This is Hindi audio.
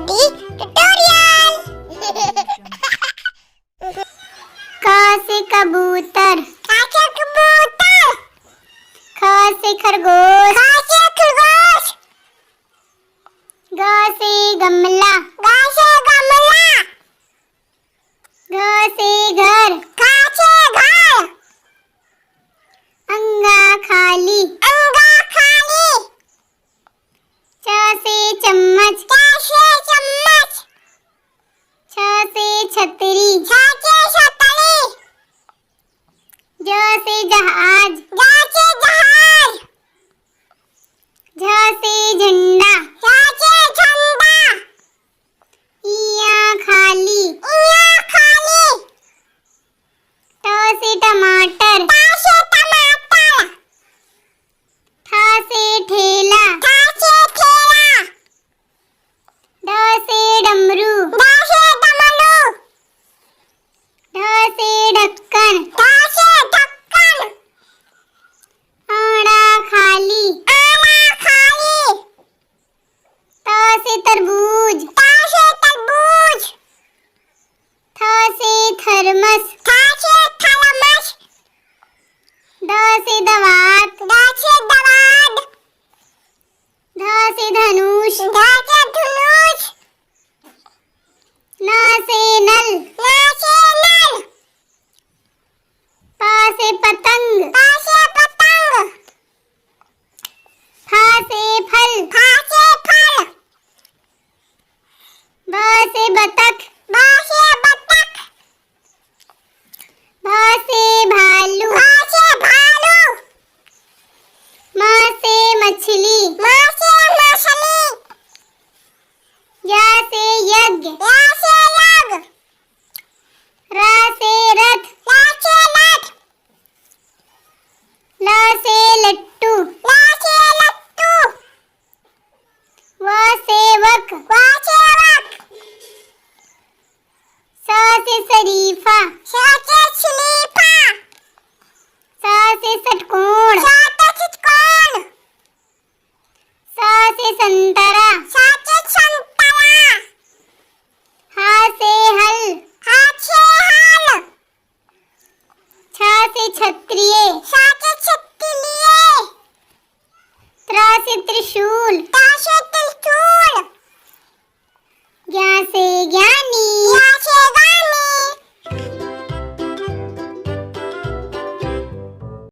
Daddy tutorial. क से कबूतर, क से कबूतर, ख से खरगोश, ख से खरगोश, ग से गमला, ग से गमला, घ से घर, घ से घर, अंगा खाली, अंगा खाली, च से चम्मच, च से चम्मच, छ से छतरी, छ से छतरी, ज से जहाज, ज से जहाज, झ से झंडा, झ से झंडा, इया खाली, इया खाली, ट से टमाटर, ट से टमाटर, थ से ठेला, थ से ठेला, ड से डमरू, ड से डमरू, ढ से ढक्कन, ढ से ढक्कन, आड़ा खाली, आना खाली, त से तरबूज, त से तरबूज, थ से थर्मस, थ से थर्मस, द से दवात, द से दवात, ध से धनुष, ध से धनुष, न से नल, न से नल, प से पतंग, प से पतंग, फ से फल, फ से फल, ब से बतख, ब से बतख, भ से भालू, भ से भालू, म से मछली, म से मछली, य से यज्ञ, य से यज्ञ, र से रथ, ल से लठ, ल से लट्टू, ल से लट्टू, व से वक, व से वक, स से शरीफा, श से शलीफा, स से षटकोण, श से षटकोण, स से संतरा, स से संतरा, ह से हल, ह से हल, छ से क्षत्रिय, स से क्षत्रिय, त्र से त्रिशूल, त से त्रिशूल, ज्ञ से ज्ञान,